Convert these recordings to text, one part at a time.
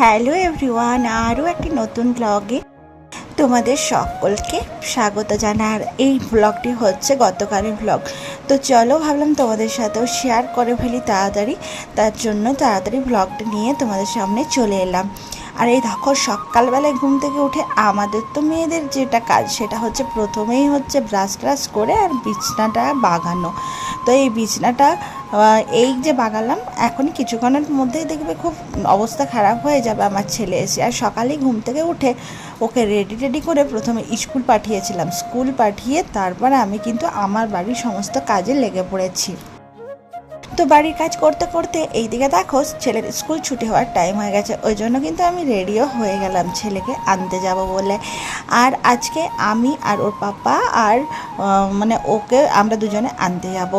Hello everyone, আরও একটি নতুন ব্লগে তোমাদের সকলকে স্বাগত জানার। এই ব্লগটি হচ্ছে গতকালের ব্লগ। তো চলো, ভাবলাম তোমাদের সাথেও শেয়ার করে ফেলি তাড়াতাড়ি। তার জন্য তাড়াতাড়ি ব্লগটা নিয়ে তোমাদের সামনে চলে এলাম। আর এই দেখো, সকালবেলায় ঘুম থেকে উঠে আমাদের তো মেয়েদের যেটা কাজ সেটা হচ্ছে প্রথমেই হচ্ছে ব্রাশ ট্রাশ করে আর বিছনাটা বাগানো। তো এই বিছনাটা এই যে বাগালাম, এখনই কিছুক্ষণের মধ্যেই দেখবে খুব অবস্থা খারাপ হয়ে যাবে আমার ছেলে এসে। আর সকালেই ঘুম থেকে উঠে ওকে রেডি করে প্রথমে স্কুল পাঠিয়েছিলাম। স্কুল পাঠিয়ে তারপর আমি কিন্তু আমার বাড়ির সমস্ত কাজে লেগে পড়েছি। তো বাড়ির কাজ করতে করতে এইদিকে দেখো ছেলের স্কুল ছুটি হওয়ার টাইম হয়ে গেছে, ওই জন্য কিন্তু আমি রেডিও হয়ে গেলাম ছেলেকে আনতে যাব বলে। আর আজকে আমি আর ওর পাপা আর মানে ওকে আমরা দুজনে আনতে যাব।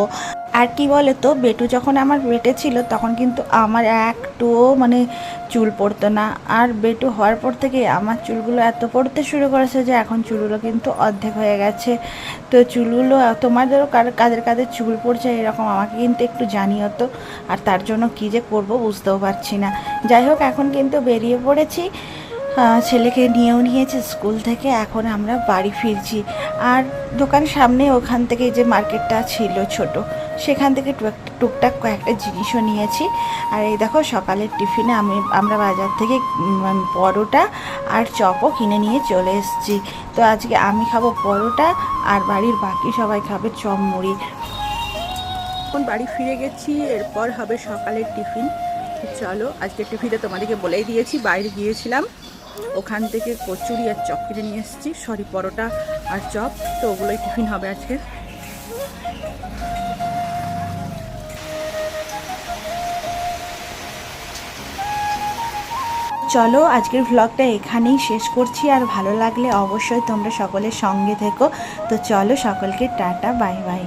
আর কি বলে তো, বেটু যখন আমার পেটে ছিল তখন কিন্তু আমার একটুও মানে চুল পড়তো না। আর বেটু হওয়ার পর থেকে আমার চুলগুলো এত পড়তে শুরু করেছে যে এখন চুলগুলো কিন্তু অর্ধেক হয়ে গেছে। তো চুলগুলো তোমাদেরও কাদের কাদের চুল পড়ছে এরকম আমাকে কিন্তু একটু জানিও তো। আর তার জন্য কী যে করব বুঝতেও পারছি না। যাই হোক, এখন কিন্তু বেরিয়ে পড়েছি, ছেলেকে নিয়েও নিয়েছে স্কুল থেকে। এখন আমরা বাড়ি ফিরছি। আর দোকানের সামনে ওখান থেকে যে মার্কেটটা ছিল ছোট, সেখান থেকে টুকটাক কয়েকটা জিনিসও নিয়েছি। আর এই দেখো, সকালের টিফিনে আমরা বাজার থেকে পরোটা আর চপও কিনে নিয়ে চলে এসেছি। তো আজকে আমি খাবো পরোটা আর বাড়ির বাকি সবাই খাবে চপ মুড়ি। এখন বাড়ি ফিরে গেছি, এরপর হবে সকালের টিফিন। চলো, আজকে টিফিনটা তোমাদেরকে বলেই দিয়েছি। বাইরে গিয়েছিলাম, ওখান থেকে কচুরি আর চপ কিনে নিয়ে এসেছি, পরোটা আর চপ। তো ওগুলোই টিফিন হবে আজকে। চলো, আজকের ভ্লগটা এখানেই শেষ করছি। আর ভালো লাগলে অবশ্যই তোমরা সকলের সঙ্গে থেকো। তো চলো, সকলকে টাটা, বাই বাই।